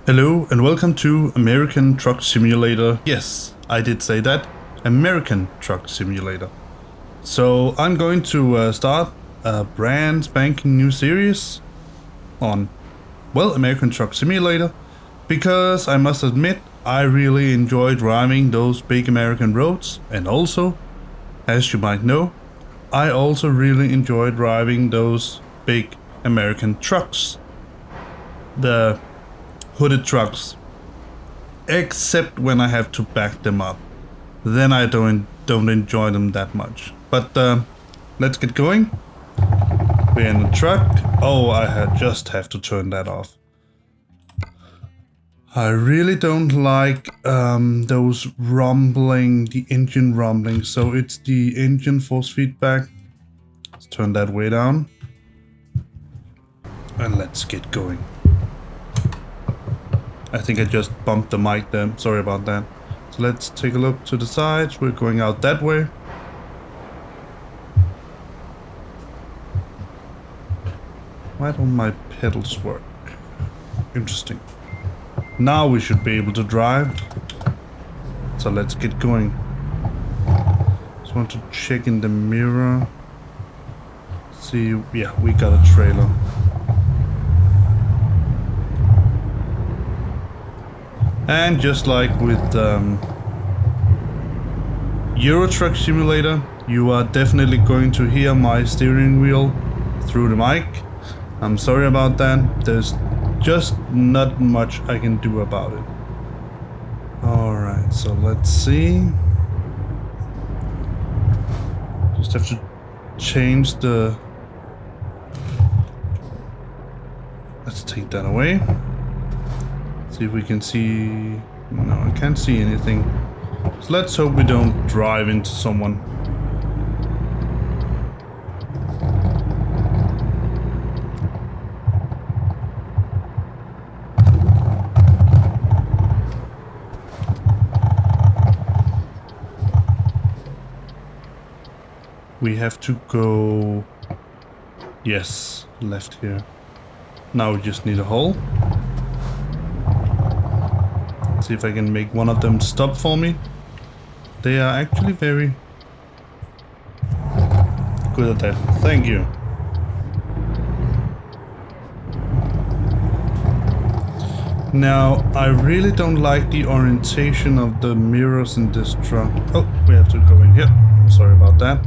Hello and welcome to American Truck Simulator. Yes, I did say that. American Truck Simulator. So I'm going to start a brand spanking new series on, well, American Truck Simulator. Because I must admit, I really enjoy driving those big American roads. And also, as you might know, I also really enjoy driving those big American trucks. The hooded trucks, except when I have to back them up. Then I don't enjoy them that much. But let's get going. We're in the truck. Oh, just have to turn that off. I really don't like those rumbling, the engine rumbling. So it's the engine force feedback. Let's turn that way down. And let's get going. I think I just bumped the mic there. Sorry about that. So let's take a look to the sides. We're going out that way. Why don't my pedals work? Interesting. Now we should be able to drive. So let's get going. Just want to check in the mirror. See, yeah, we got a trailer. And just like with Euro Truck Simulator, you are definitely going to hear my steering wheel through the mic. I'm sorry about that. There's just not much I can do about it. Alright, so let's see. Just have to change the... Let's take that away. See if we can see... No, I can't see anything. So let's hope we don't drive into someone. We have to go... Yes, left here. Now we just need a hole. See if I can make one of them stop for me. They are actually very good at that. Thank you. Now, I really don't like the orientation of the mirrors in this truck. Oh, we have to go in here. Sorry about that.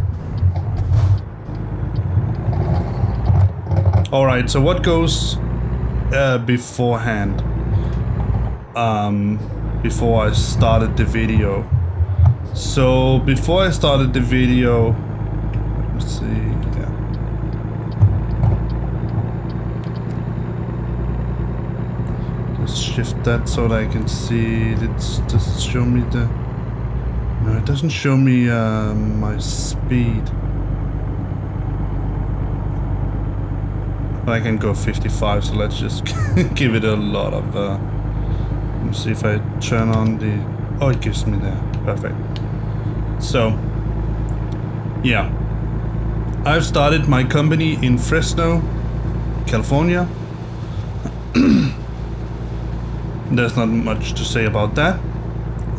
Alright, so what goes beforehand? Before I started the video. So before I started the video, let's see, yeah. Just shift that so that I can see. Does it show me the? No, it doesn't show me my speed. But I can go 55, so let's just give it a lot of. Let's see if I turn on the... Oh, it gives me there. Perfect. So, yeah. I've started my company in Fresno, California. There's not much to say about that.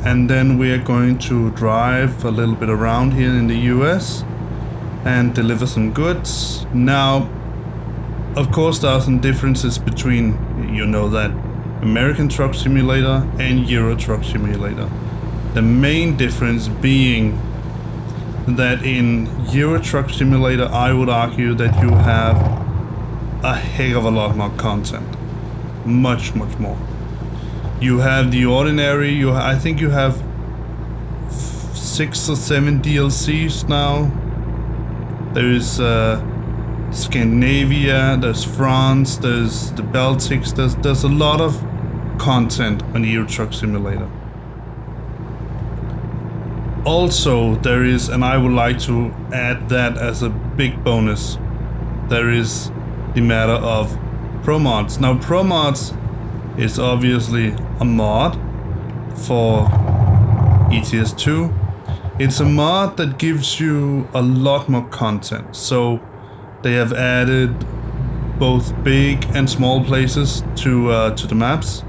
And then we are going to drive a little bit around here in the US and deliver some goods. Now, of course, there are some differences between, you know, that American Truck Simulator and Euro Truck Simulator. The main difference being that in Euro Truck Simulator, I would argue that you have a heck of a lot more content. Much more. You have the ordinary, I think you have 6 or 7 DLCs now. There is Scandinavia, there's France, there's the Baltics, there's a lot of content on Euro Truck Simulator. Also, there is, and I would like to add that as a big bonus, there is the matter of Pro Mods. Now, Pro Mods is obviously a mod for ETS2. It's a mod that gives you a lot more content. So they have added both big and small places to the maps.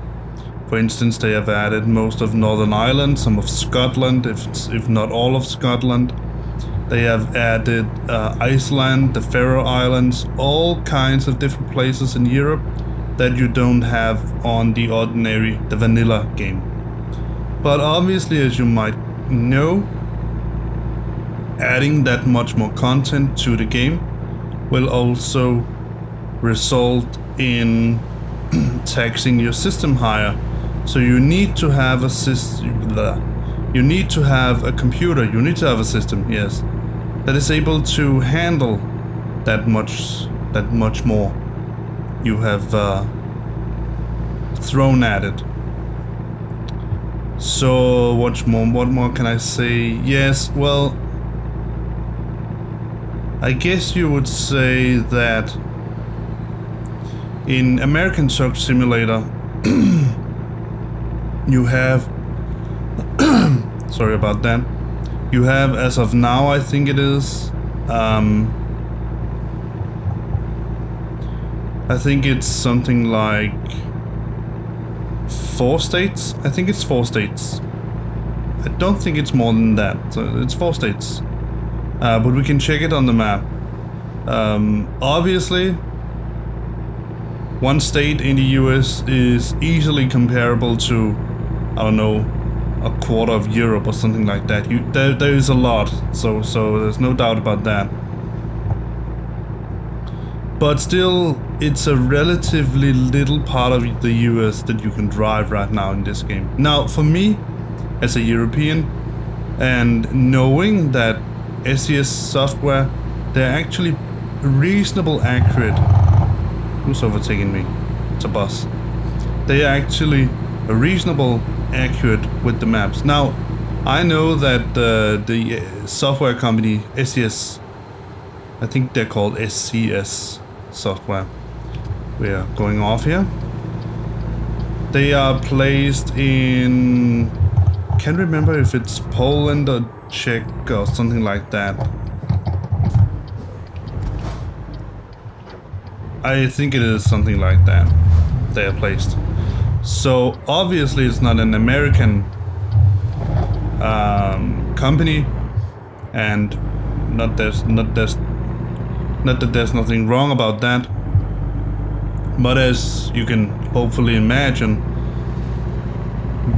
For instance, they have added most of Northern Ireland, some of Scotland, if not all of Scotland. They have added Iceland, the Faroe Islands, all kinds of different places in Europe that you don't have on the ordinary, the vanilla game. But obviously, as you might know, adding that much more content to the game will also result in taxing your system higher. So you need to have a you need to have a computer, you need to have a system, yes, that is able to handle that much more you have thrown at it. So what more can I say? Yes, well, I guess you would say that in American Truck Simulator you have sorry about that. You have, as of now, I think it is, I think it's something like 4 states. I think it's 4 states. I don't think it's more than that. So it's 4 states. But we can check it on the map. Obviously, one state in the US is easily comparable to, I don't know, a quarter of Europe or something like that. There is a lot, so there's no doubt about that. But still, it's a relatively little part of the US that you can drive right now in this game. Now, for me, as a European, and knowing that SCS software, they're actually reasonable accurate. Who's overtaking me? It's a bus. They are actually reasonable accurate with the maps. Now, I know that the software company SCS, I think they're called SCS software. We are going off here. They are placed in, can't remember if it's Poland or Czech or something like that. I think it is something like that. They are placed. So obviously it's not an American company, and not that there's nothing wrong about that. But as you can hopefully imagine,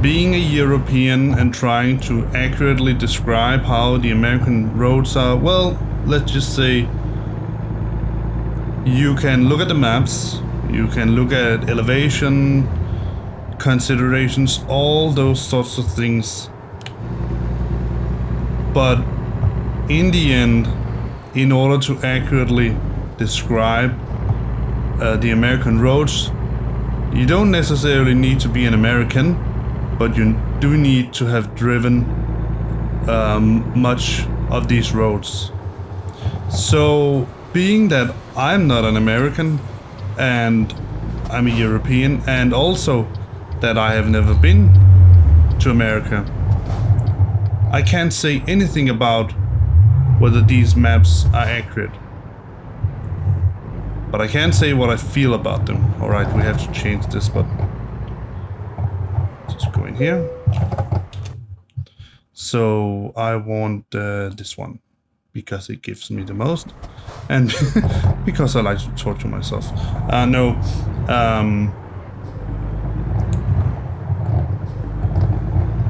being a European and trying to accurately describe how the American roads are, well, let's just say you can look at the maps, you can look at elevation, considerations, all those sorts of things. But in the end, in order to accurately describe the American roads, you don't necessarily need to be an American, but you do need to have driven much of these roads. So, being that I'm not an American and I'm a European, and also that I have never been to America, I can't say anything about whether these maps are accurate. But I can say what I feel about them. Alright, we have to change this, but just go in here. So I want this one, because it gives me the most, and because I like to torture myself.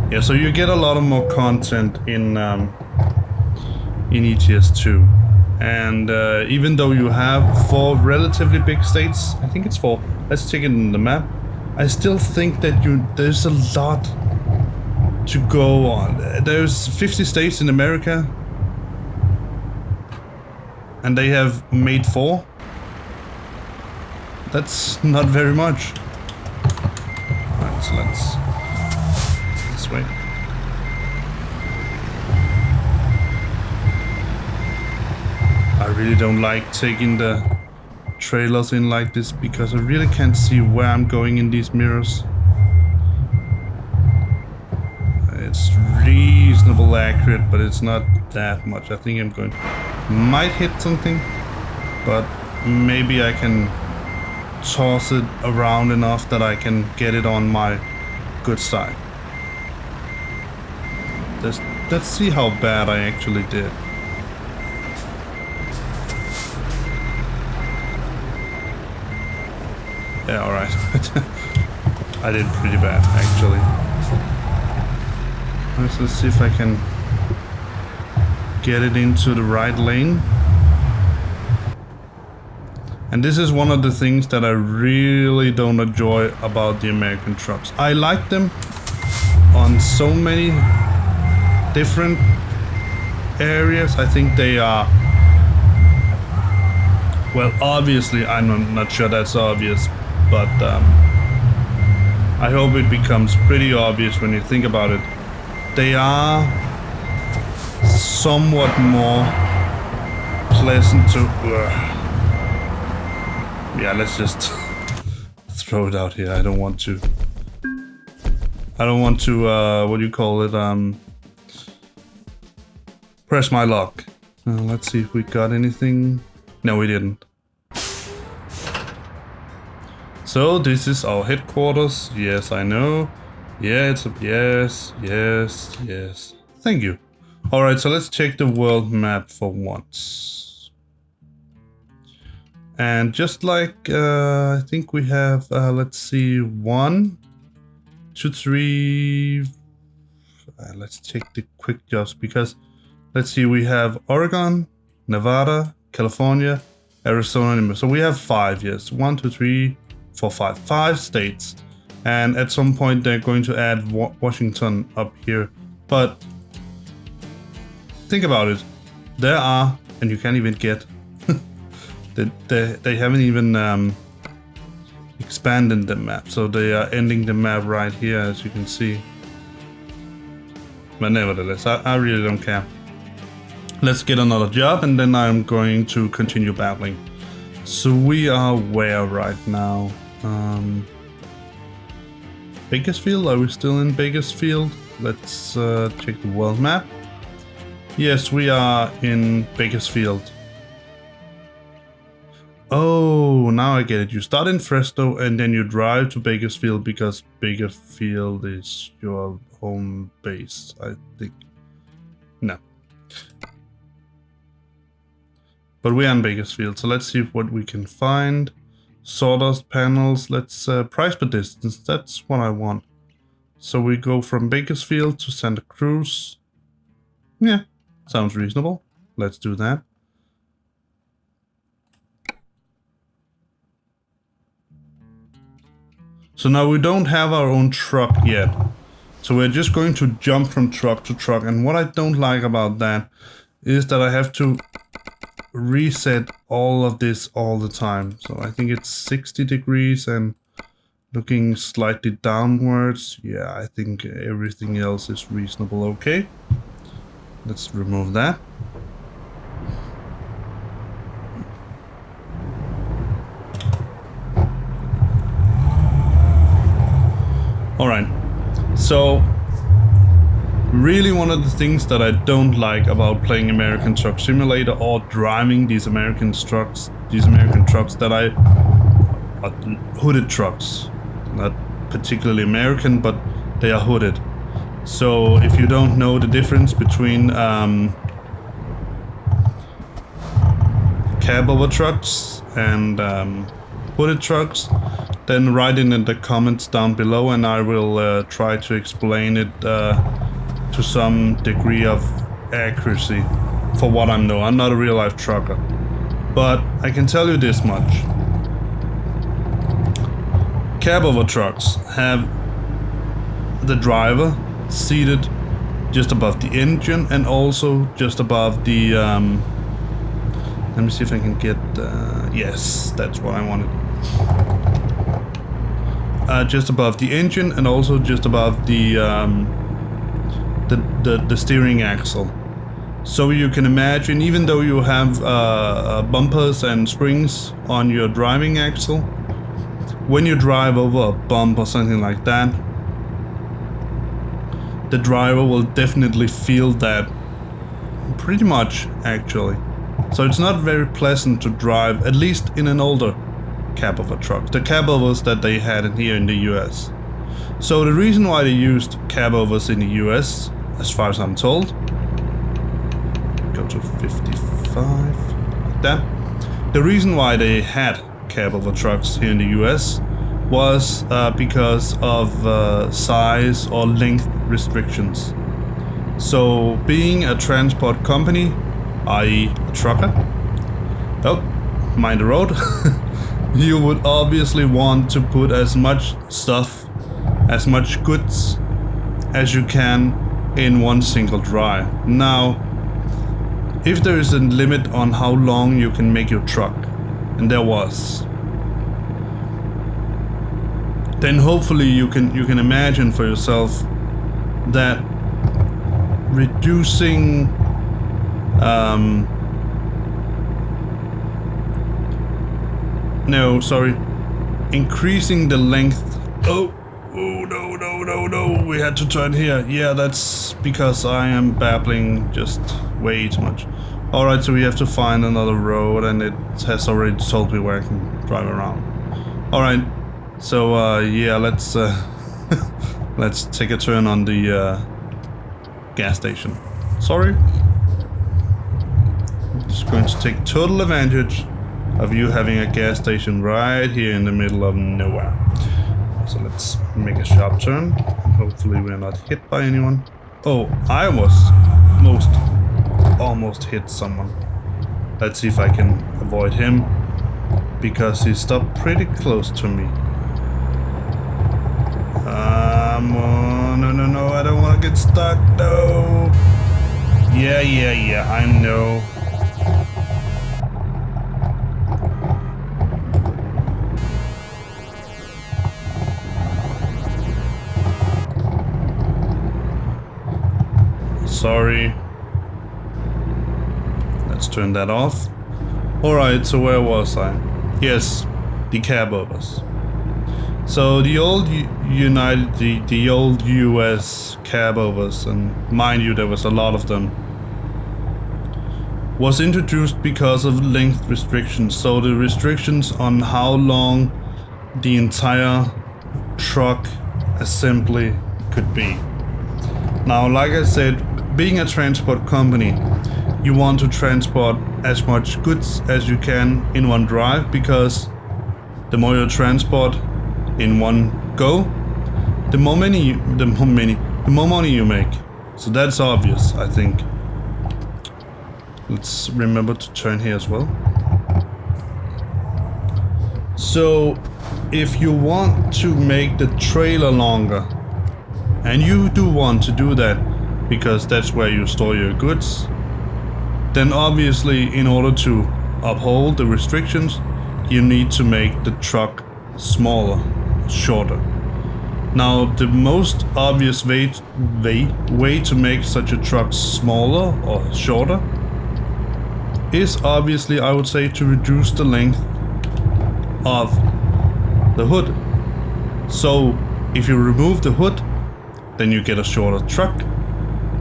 Yeah, so you get a lot of more content in ETS2, and even though you have 4 relatively big states, I think it's 4. Let's check it in the map. I still think that there's a lot to go on. There's 50 states in America, and they have made 4. That's not very much. Alright, so let's this way. I really don't like taking the trailers in like this, because I really can't see where I'm going in these mirrors. It's reasonable accurate, but it's not that much. I think might hit something, but maybe I can toss it around enough that I can get it on my good side. Let's see how bad I actually did. Yeah, alright. I did pretty bad, actually. Let's see if I can get it into the right lane. And this is one of the things that I really don't enjoy about the American trucks. I like them on so many different areas. I think they are... Well, obviously, I'm not sure that's obvious, but I hope it becomes pretty obvious when you think about it. They are somewhat more pleasant to... Yeah, let's just throw it out here. I don't want to, what do you call it, press my luck. Let's see if we got anything. No, we didn't. So this is our headquarters. Yes, I know. Yeah, it's a, yes. Thank you. All right, so let's check the world map for once. And just like, I think we have, let's see, 1, 2, 3, let's check the quick jobs, because let's see, we have Oregon, Nevada, California, Arizona, so we have 5, yes, 1, 2, 3, 4, 5, 5 states. And at some point they're going to add Washington up here, but think about it, there are, and you can't even get, They haven't even expanded the map, so they are ending the map right here, as you can see. But nevertheless, I really don't care. Let's get another job, and then I'm going to continue battling. So we are where right now? Bakersfield? Are we still in Bakersfield? Let's check the world map. Yes, we are in Bakersfield. Oh, now I get it. You start in Fresno and then you drive to Bakersfield because Bakersfield is your home base, I think. No. But we are in Bakersfield, so let's see what we can find. Sawdust panels, let's price per distance, that's what I want. So we go from Bakersfield to Santa Cruz. Yeah, sounds reasonable. Let's do that. So now we don't have our own truck yet. So we're just going to jump from truck to truck. And what I don't like about that is that I have to reset all of this all the time. So I think it's 60 degrees and looking slightly downwards. Yeah, I think everything else is reasonable. Okay. Let's remove that. Alright, so really one of the things that I don't like about playing American Truck Simulator or driving these American trucks that are hooded trucks. Not particularly American, but they are hooded. So if you don't know the difference between cab over trucks and hooded trucks, then write in the comments down below and I will try to explain it to some degree of accuracy for what I know. I'm not a real life trucker, but I can tell you this much. Cab over trucks have the driver seated just above the engine and also just above the let me see if I can get yes, that's what I wanted. Just above the engine and also just above the steering axle. So you can imagine, even though you have bumpers and springs on your driving axle, when you drive over a bump or something like that, the driver will definitely feel that pretty much, actually. So it's not very pleasant to drive, at least in an older cab over truck. The cab overs that they had in here in the US. So the reason why they used cab overs in the US, as far as I'm told, go to 55, like that. The reason why they had cab over trucks here in the US was because of size or length restrictions. So being a transport company, i.e. a trucker, oh, mind the road, you would obviously want to put as much stuff, as much goods as you can in one single drive. Now, if there is a limit on how long you can make your truck, and there was, then hopefully you can imagine for yourself that reducing increasing the length. Oh no, we had to turn here. Yeah, that's because I am babbling just way too much. Alright, so we have to find another road, and it has already told me where I can drive around. Alright, so yeah, let's let's take a turn on the gas station. Sorry. I'm just going to take total advantage of you having a gas station right here in the middle of nowhere. So let's make a sharp turn. Hopefully we're not hit by anyone. Oh, I was almost hit someone. Let's see if I can avoid him, because he stopped pretty close to me. No, I don't want to get stuck. No. Yeah, I know. Sorry. Let's turn that off. Alright, so where was I? Yes, the cab overs. So the old the old US cab overs, and mind you there was a lot of them, was introduced because of length restrictions. So the restrictions on how long the entire truck assembly could be. Now, like I said, being a transport company, you want to transport as much goods as you can in one drive, because the more you transport in one go, the more money you make. So that's obvious, I think. Let's remember to turn here as well. So if you want to make the trailer longer, and you do want to do that because that's where you store your goods, then obviously in order to uphold the restrictions, you need to make the truck smaller, shorter. Now, the most obvious way to make such a truck smaller or shorter is obviously, I would say, to reduce the length of the hood. So if you remove the hood, then you get a shorter truck.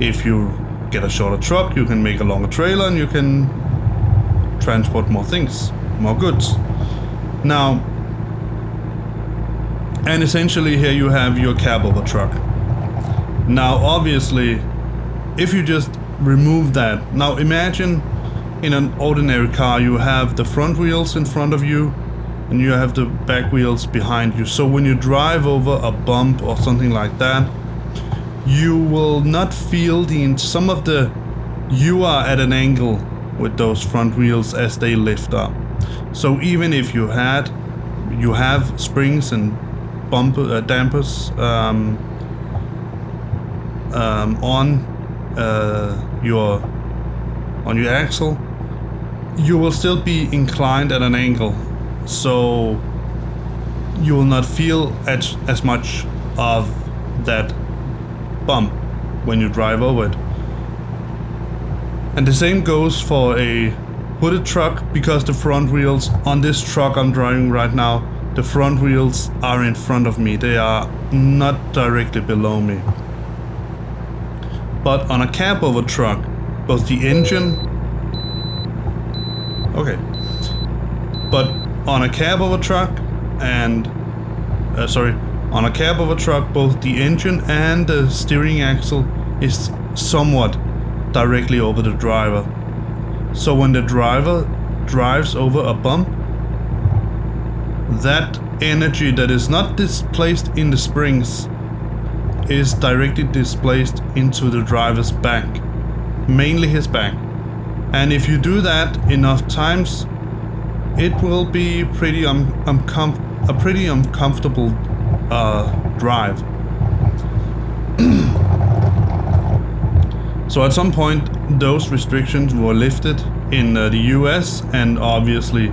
If you get a shorter truck, you can make a longer trailer and you can transport more things, more goods. Now, and essentially here you have your cab over truck. Now obviously, if you just remove that, now imagine in an ordinary car you have the front wheels in front of you and you have the back wheels behind you. So when you drive over a bump or something like that, you will not feel you are at an angle with those front wheels as they lift up. So even if you have springs and dampers on your axle, you will still be inclined at an angle, so you will not feel as much of that bump when you drive over it. And the same goes for a hooded truck, because the front wheels on this truck I'm driving right now, the front wheels are in front of me. They are not directly below me. But on a cab over truck, both the engine... Okay. But on a cab over truck and... on On a cab of a truck, both the engine and the steering axle is somewhat directly over the driver. So when the driver drives over a bump, that energy that is not displaced in the springs is directly displaced into the driver's back, mainly his back. And if you do that enough times, it will be a pretty uncomfortable drive. So at some point, those restrictions were lifted in the US, and obviously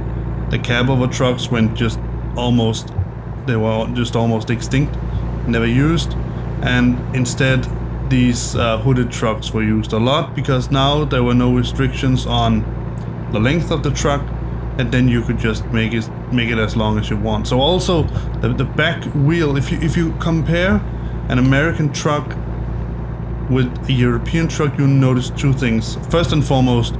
the cab over trucks went they were just almost extinct, never used, and instead these hooded trucks were used a lot, because now there were no restrictions on the length of the truck, and then you could just make it as long as you want. So also the back wheel, if you compare an American truck with a European truck, you'll notice two things. First and foremost,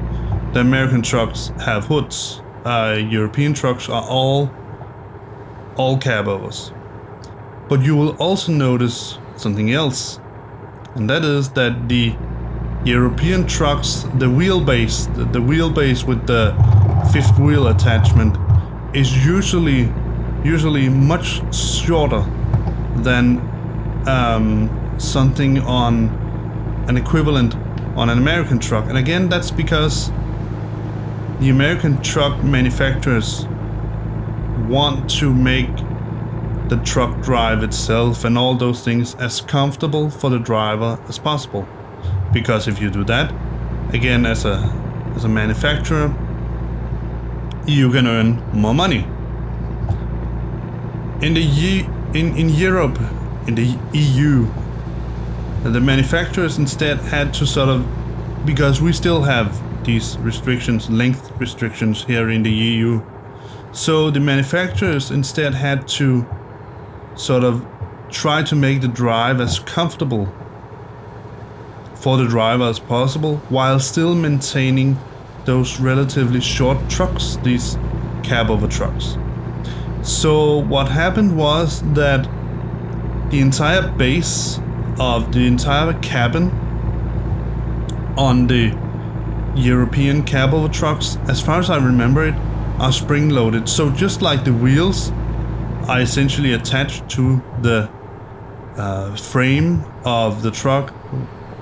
the American trucks have hoods. European trucks are all cab overs. But you will also notice something else, and that is that the European trucks, the wheelbase with the fifth wheel attachment is usually much shorter than something on an equivalent on an American truck. And again, that's because the American truck manufacturers want to make the truck drive itself and all those things as comfortable for the driver as possible. Because if you do that, again, as a manufacturer, you can earn more money. In Europe, in the EU, the manufacturers instead had to because we still have these restrictions, length restrictions here in the EU. So the manufacturers instead had to try to make the drive as comfortable for the driver as possible, while still maintaining those relatively short trucks, these cab over trucks. So what happened was that the entire base of the entire cabin on the European cab over trucks, as far as I remember it, are spring loaded. So just like the wheels are essentially attached to the frame of the truck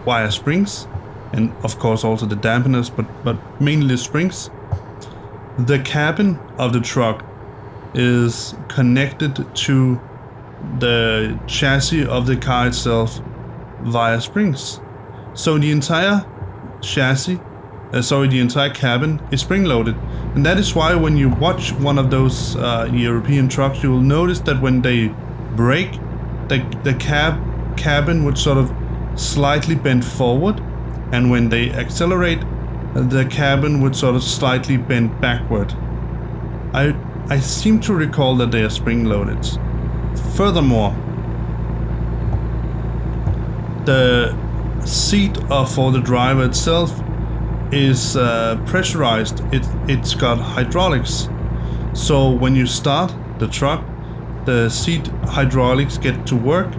via springs, and of course also the dampeners, but mainly the springs, the cabin of the truck is connected to the chassis of the car itself via springs. So the entire the entire cabin is spring loaded. And that is why when you watch one of those European trucks, you will notice that when they brake, the cabin would slightly bend forward, and when they accelerate, the cabin would slightly bend backward. I seem to recall that they are spring loaded. Furthermore, the seat for the driver itself is pressurized. It's got hydraulics. So when you start the truck, the seat hydraulics get to work,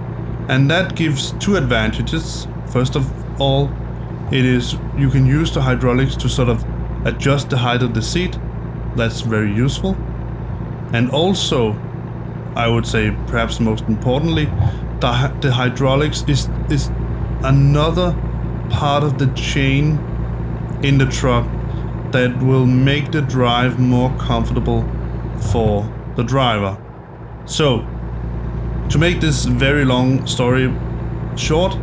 and that gives two advantages. First of all, you can use the hydraulics to adjust the height of the seat. That's very useful. And also, I would say perhaps most importantly, the hydraulics is another part of the chain in the truck that will make the drive more comfortable for the driver. So, to make this very long story short,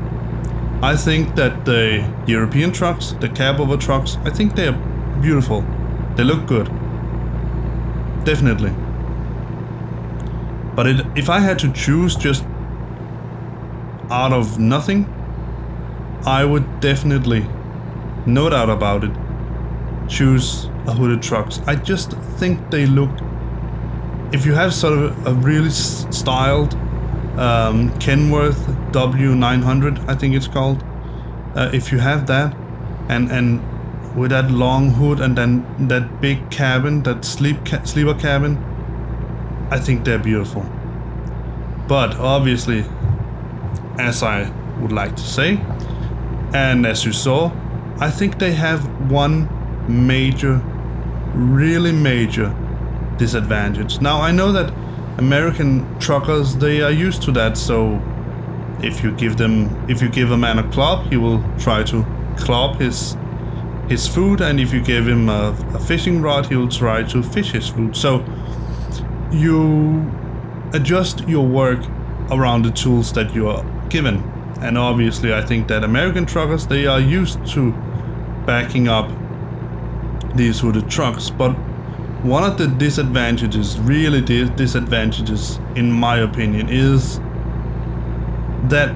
I think that the European trucks, the cab over trucks, I think they're beautiful. They look good. Definitely. But if I had to choose just out of nothing, I would definitely, no doubt about it, choose a hooded trucks. I just think they look, if you have a really styled Kenworth W900, I think it's called, if you have that, and with that long hood and then that big cabin, that sleeper cabin, I think they're beautiful. But obviously, as I would like to say, and as you saw, I think they have one major, really major disadvantage. Now I know that American truckers, they are used to that, so if you give a man a club, he will try to club his food, and if you give him a fishing rod, he will try to fish his food. So you adjust your work around the tools that you are given. And obviously I think that American truckers, they are used to backing up these hooded trucks, but one of the disadvantages, really disadvantages in my opinion, is that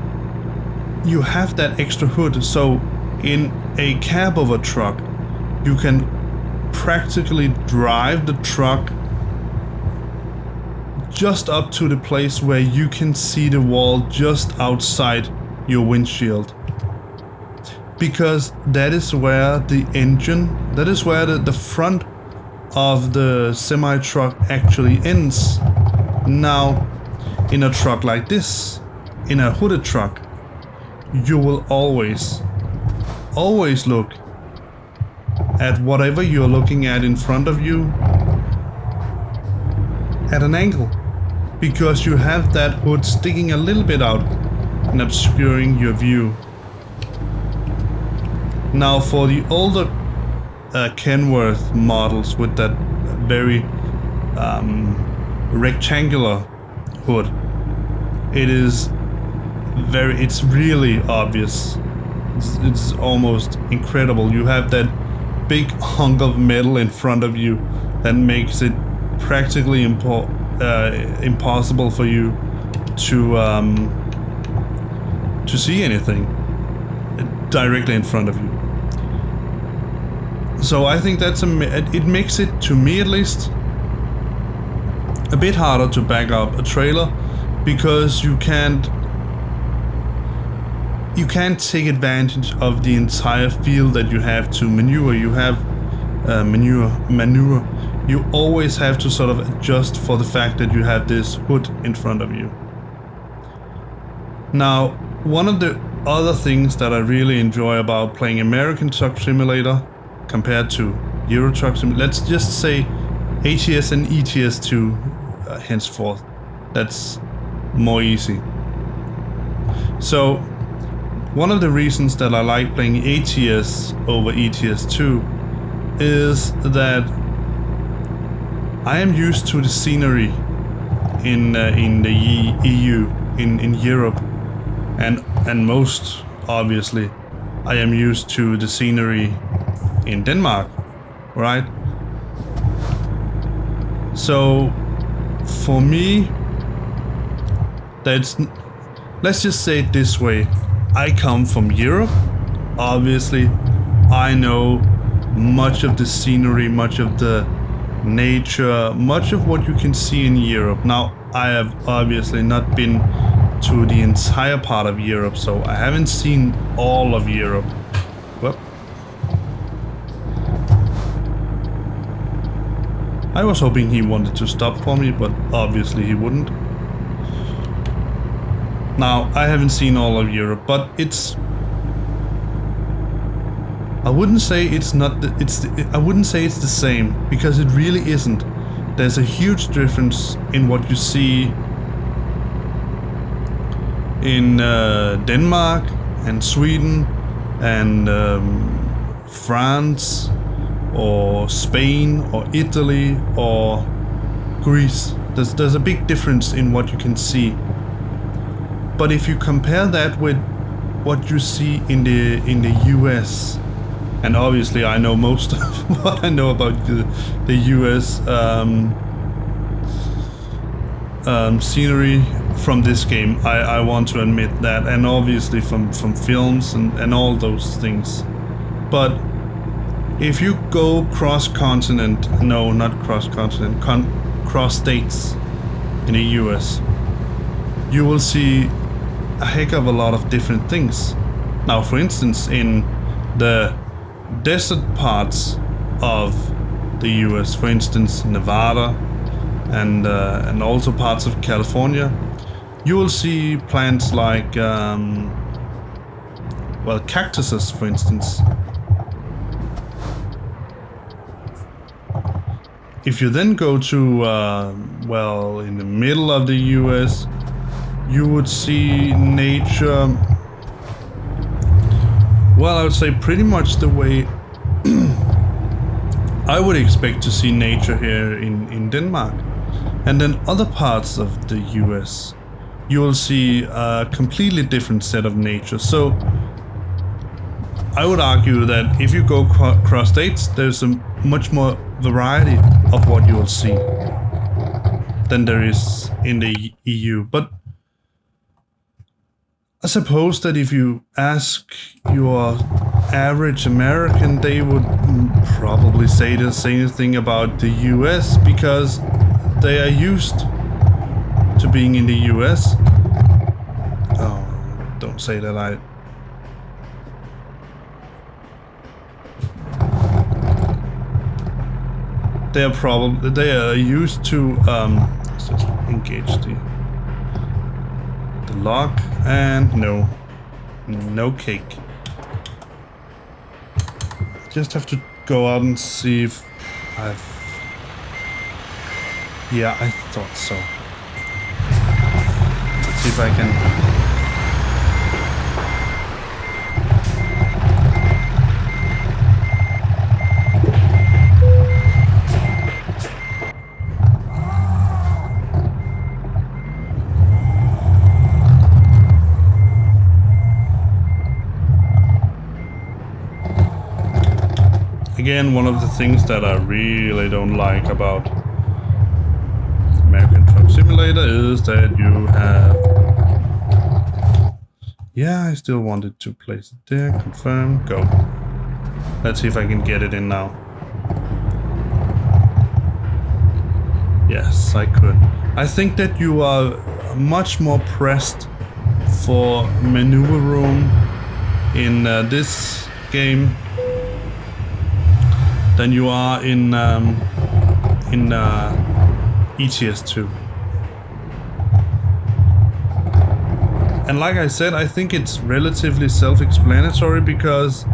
you have that extra hood. So in a cab of a truck, you can practically drive the truck just up to the place where you can see the wall just outside your windshield. Because that is where the engine, that is where the front of the semi-truck actually ends. Now, in a truck like this, in a hooded truck, you will always look at whatever you're looking at in front of you at an angle, because you have that hood sticking a little bit out and obscuring your view. Now for the older Kenworth models with that very rectangular hood, it's really obvious. It's almost incredible. You have that big hunk of metal in front of you that makes it practically impossible for you to see anything directly in front of you. So I think it makes it, to me at least, a bit harder to back up a trailer, because you can't take advantage of the entire field that you have to maneuver. You have maneuver. You always have to sort of adjust for the fact that you have this hood in front of you. Now, one of the other things that I really enjoy about playing American Truck Simulator compared to Euro Truck Simulator, let's just say ATS and ETS2 henceforth. That's more easy. So one of the reasons that I like playing ATS over ETS2 is that I am used to the scenery in the EU, in Europe, and most obviously I am used to the scenery in Denmark, right? So for me, let's just say it this way. I come from Europe. Obviously, I know much of the scenery, much of the nature, much of what you can see in Europe. Now, I have obviously not been to the entire part of Europe, so I haven't seen all of Europe. Well, I was hoping he wanted to stop for me, but obviously he wouldn't. Now, I haven't seen all of Europe, but I wouldn't say it's the same, because it really isn't. There's a huge difference in what you see in Denmark and Sweden and France or Spain or Italy or Greece. There's a big difference in what you can see. But if you compare that with what you see in the US, and obviously I know most of what I know about the US scenery from this game, I want to admit that, and obviously from films and all those things. But if you go cross states in the US, you will see a heck of a lot of different things. Now, for instance, in the desert parts of the US, for instance Nevada and also parts of California, you will see plants like, well, cactuses, for instance. If you then go to, well, in the middle of the US, you would see nature, well, I would say pretty much the way I would expect to see nature here in Denmark. And then other parts of the US, you will see a completely different set of nature. So I would argue that if you go across states, there's a much more variety of what you will see than there is in the EU. But I suppose that if you ask your average American, they would probably say the same thing about the US, because they are used to being in the US. Oh, don't say that. They are used to let's just engage the lock, and no cake. Just have to go out and see if yeah, I thought so. Let's see if I can. Again, one of the things that I really don't like about American Truck Simulator is that you have... Yeah, I still wanted to place it there. Confirm. Go. Let's see if I can get it in now. Yes, I could. I think that you are much more pressed for maneuver room in this game than you are in ETS2. And like I said, I think it's relatively self-explanatory because,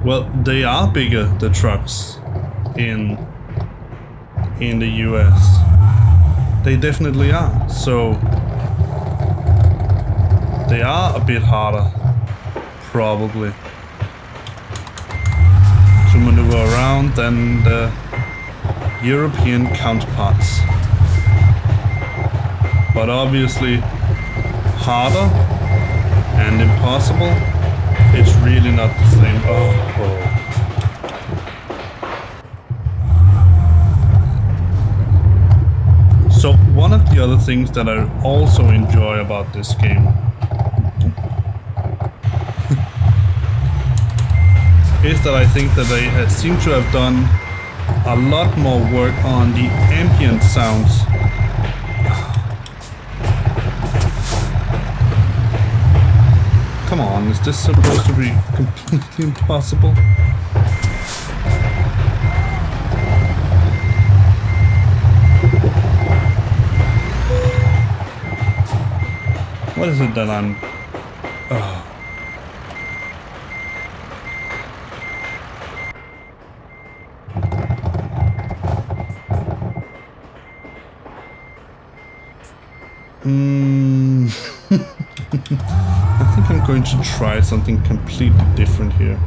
well, they are bigger, the trucks in the US. They definitely are. So they are a bit harder, probably, to maneuver around than the European counterparts. But obviously harder and impossible, it's really not the same. Oh. So one of the other things that I also enjoy about this game is that I think that they seem to have done a lot more work on the ambient sounds. Come on, is this supposed to be completely impossible? What is it that I'm... Oh. I think I'm going to try something completely different here.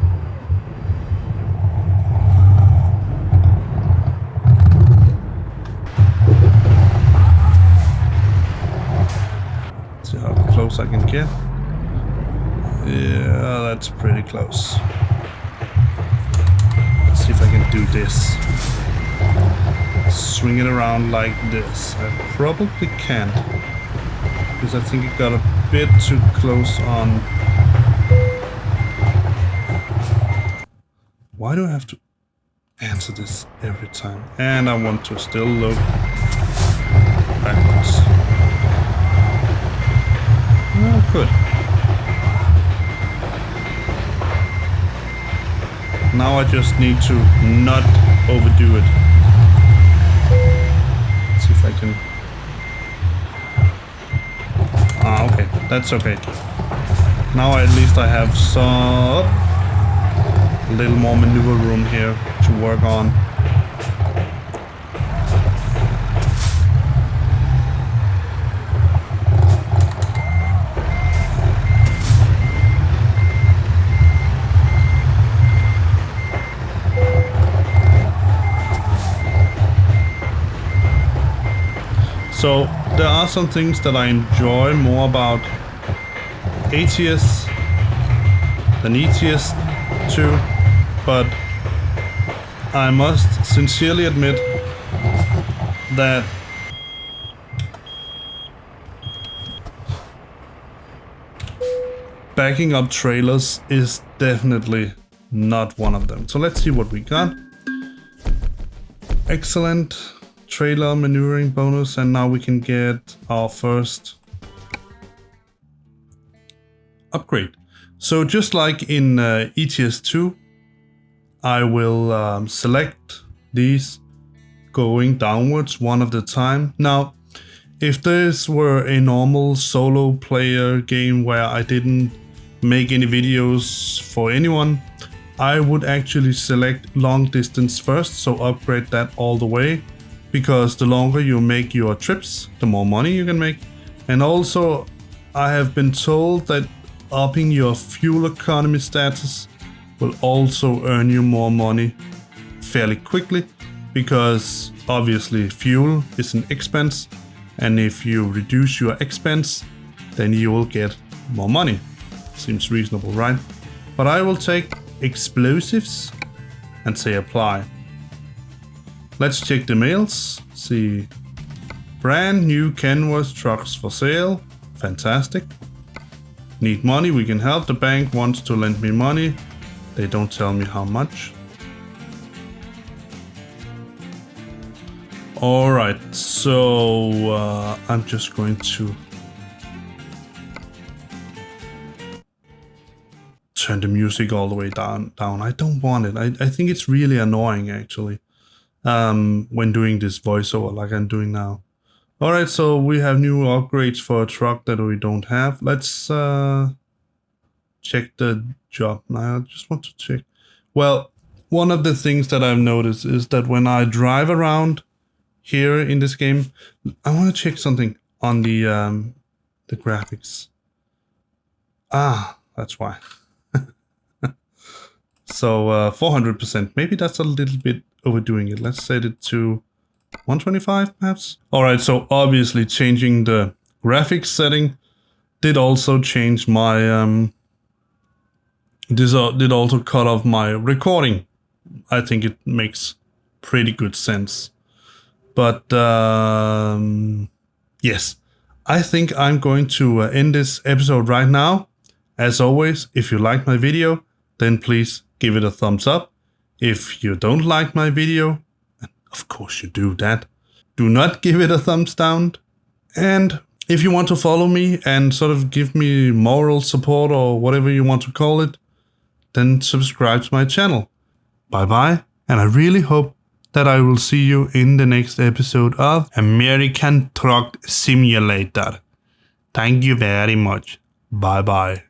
Let's see how close I can get. Yeah, that's pretty close. Let's see if I can do this. Swing it around like this. I probably can't, because I think it got a bit too close on. Why do I have to answer this every time? And I want to still look backwards. Oh, good. Now I just need to not overdo it. Let's see if I can... That's okay. Now at least I have some a little more maneuver room here to work on. So there are some things that I enjoy more about ATS than ETS 2, but I must sincerely admit that backing up trailers is definitely not one of them. So let's see what we got. Excellent trailer maneuvering bonus, and now we can get our first upgrade. So just like in ETS 2, I will select these going downwards one at a time. Now, if this were a normal solo player game where I didn't make any videos for anyone, I would actually select long distance first, so upgrade that all the way, because the longer you make your trips, the more money you can make. And also, I have been told that upping your fuel economy status will also earn you more money fairly quickly, because obviously fuel is an expense, and if you reduce your expense, then you will get more money. Seems reasonable, right? But I will take explosives and say apply. Let's check the mails. See, brand new Kenworth trucks for sale. Fantastic. Need money, we can help. The bank wants to lend me money. They don't tell me how much. Alright, so I'm just going to turn the music all the way down. I don't want it. I think it's really annoying actually when doing this voiceover like I'm doing now. Alright, so we have new upgrades for a truck that we don't have. Let's check the job now. I just want to check. Well, one of the things that I've noticed is that when I drive around here in this game, I want to check something on the graphics. Ah, that's why. So 400%. Maybe that's a little bit overdoing it. Let's set it to 125 perhaps. Alright, so obviously changing the graphics setting did also change my did also cut off my recording. I think it makes pretty good sense. But yes, I think I'm going to end this episode right now. As always, if you like my video, then please give it a thumbs up. If you don't like my video, and of course you do that, do not give it a thumbs down. And if you want to follow me and sort of give me moral support or whatever you want to call it, then subscribe to my channel. Bye bye, and I really hope that I will see you in the next episode of American Truck Simulator. Thank you very much. Bye bye.